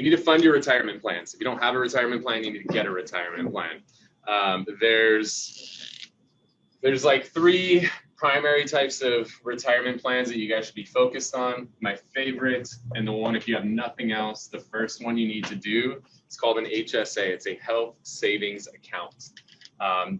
you need to fund your retirement plans. If you don't have a retirement plan, you need to get a retirement plan. There's like 3 primary types of retirement plans that you guys should be focused on. My favorite, and the one if you have nothing else, the first one you need to do, it's called an HSA. It's a health savings account.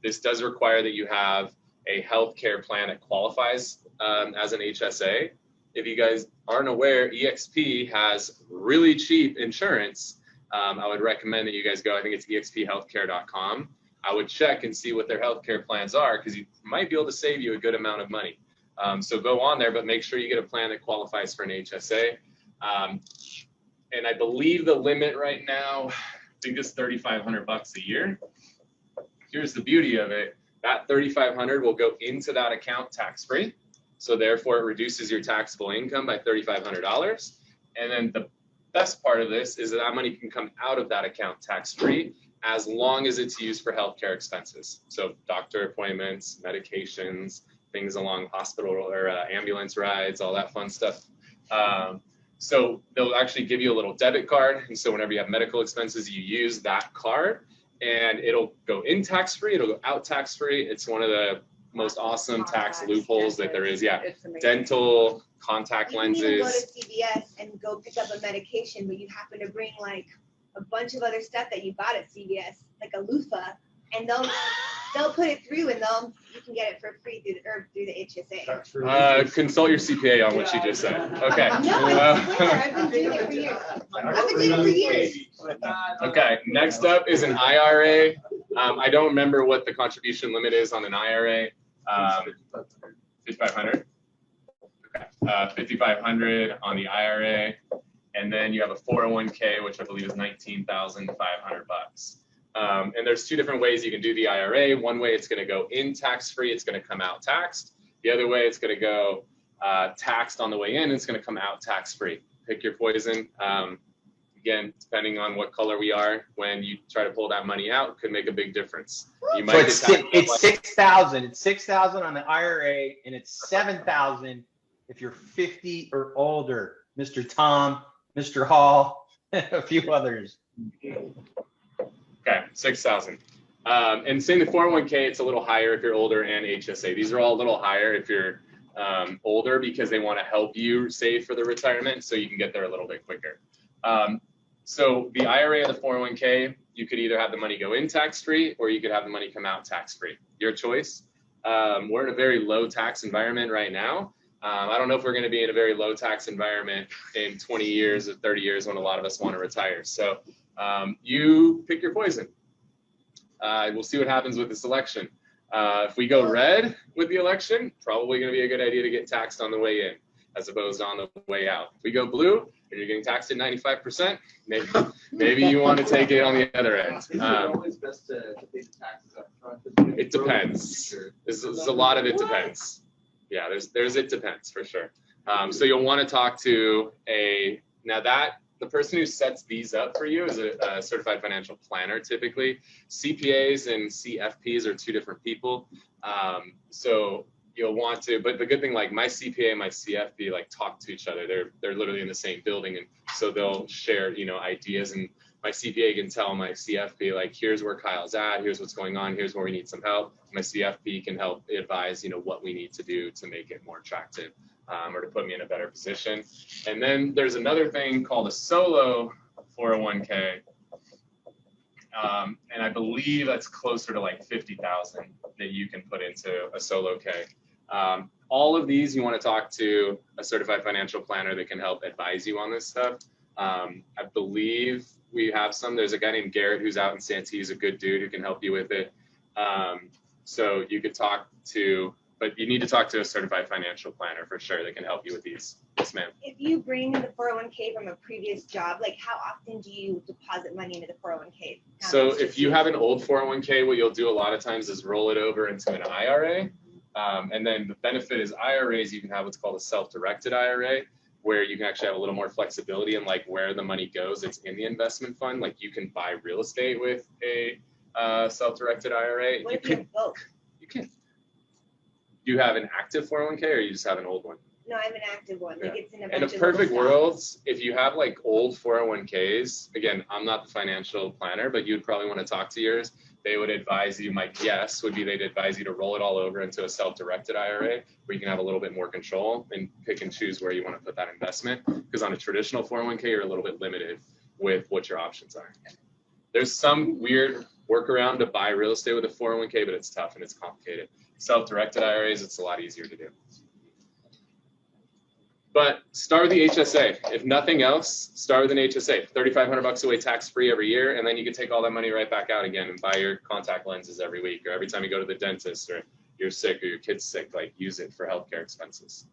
This does require that you have a health care plan that qualifies as an HSA. If you guys aren't aware, EXP has really cheap insurance. I would recommend that you guys go, I think it's exphealthcare.com. I would check and see what their healthcare plans are, because you might be able to save you a good amount of money. So go on there, but make sure you get a plan that qualifies for an HSA. And I believe the limit right now, I think it's $3,500 a year. Here's the beauty of it. That $3,500 will go into that account tax-free. So therefore it reduces your taxable income by $3,500. And then the best part of this is that money can come out of that account tax-free, as long as it's used for healthcare expenses. So doctor appointments, medications, things along hospital or ambulance rides, all that fun stuff. So they'll actually give you a little debit card. And so whenever you have medical expenses, you use that card, and it'll go in tax-free, it'll go out tax-free. It's one of the most awesome tax loopholes that there is. Yeah, dental, contact lenses. You can even go to CVS and go pick up a medication, but you happen to bring like a bunch of other stuff that you bought at CVS, like a loofah, and they'll put it through, and you can get it for free through the HSA. Consult your CPA on what you just said. Okay. No, I swear, I've been doing it for years. I've been doing it for years. Okay, next up is an IRA. I don't remember what the contribution limit is on an IRA. 5,500. Okay, 5,500 on the IRA, and then you have a 401k, which I believe is $19,500. And there's 2 different ways you can do the IRA. One way it's going to go in tax-free, it's going to come out taxed. The other way it's going to go taxed on the way in, it's going to come out tax-free. Pick your poison. Again, depending on what color we are, when you try to pull that money out, could make a big difference. You might so it's $6,000. It's $6,000 on the IRA, and it's $7,000 if you're 50 or older. Mr. Tom, Mr. Hall, a few others. Okay, 6,000. And same the 401k, it's a little higher if you're older, and HSA. These are all a little higher if you're older, because they want to help you save for the retirement, so you can get there a little bit quicker. So the IRA or the 401k, you could either have the money go in tax-free, or you could have the money come out tax-free. Your choice. We're in a very low tax environment right now. I don't know if we're going to be in a very low tax environment in 20 years or 30 years when a lot of us want to retire. So you pick your poison. We'll see what happens with this election. If we go red with the election, probably going to be a good idea to get taxed on the way in as opposed to on the way out. If we go blue and you're getting taxed at 95%, maybe you want to take it on the other end. Always best to pay the taxes up front. It depends. There's a lot of it depends. Yeah, there's it depends for sure. So you'll want to talk to the person who sets these up for you is a certified financial planner typically. CPAs and CFPs are 2 different people. So you'll want to, but the good thing, like my CPA and my CFP like talk to each other. They're literally in the same building, and so they'll share, ideas, and my CPA can tell my CFP, like, here's where Kyle's at, here's what's going on, here's where we need some help. My CFP can help advise, what we need to do to make it more attractive, or to put me in a better position. And then there's another thing called a solo 401k. And I believe that's closer to like 50,000 that you can put into a solo K. All of these, you want to talk to a certified financial planner that can help advise you on this stuff. I believe we have some. There's a guy named Garrett who's out in Santee. He's a good dude who can help you with it. So you could talk to, but you need to talk to a certified financial planner for sure that can help you with these. Yes, ma'am. If you bring the 401k from a previous job, like how often do you deposit money into the 401k? So if you have an old 401k, what you'll do a lot of times is roll it over into an IRA. And then the benefit is IRAs, you can have what's called a self-directed IRA, where you can actually have a little more flexibility in like where the money goes. It's in the investment fund. Like you can buy real estate with a self-directed IRA. What if you have both? You can. Do you have an active 401k or you just have an old one? No, I have an active one. Like it's in a bunch In a of little perfect stuff. world, if you have like old 401ks, again, I'm not the financial planner, but you'd probably want to talk to yours. They would advise you, my guess would be they'd advise you to roll it all over into a self-directed IRA where you can have a little bit more control and pick and choose where you want to put that investment. Because on a traditional 401k, you're a little bit limited with what your options are. There's some weird workaround to buy real estate with a 401k, but it's tough and it's complicated. Self-directed IRAs, it's a lot easier to do. But start with the HSA. If nothing else, start with an HSA. $3,500 away tax-free every year, and then you can take all that money right back out again and buy your contact lenses every week, or every time you go to the dentist, or you're sick, or your kid's sick, like use it for healthcare expenses.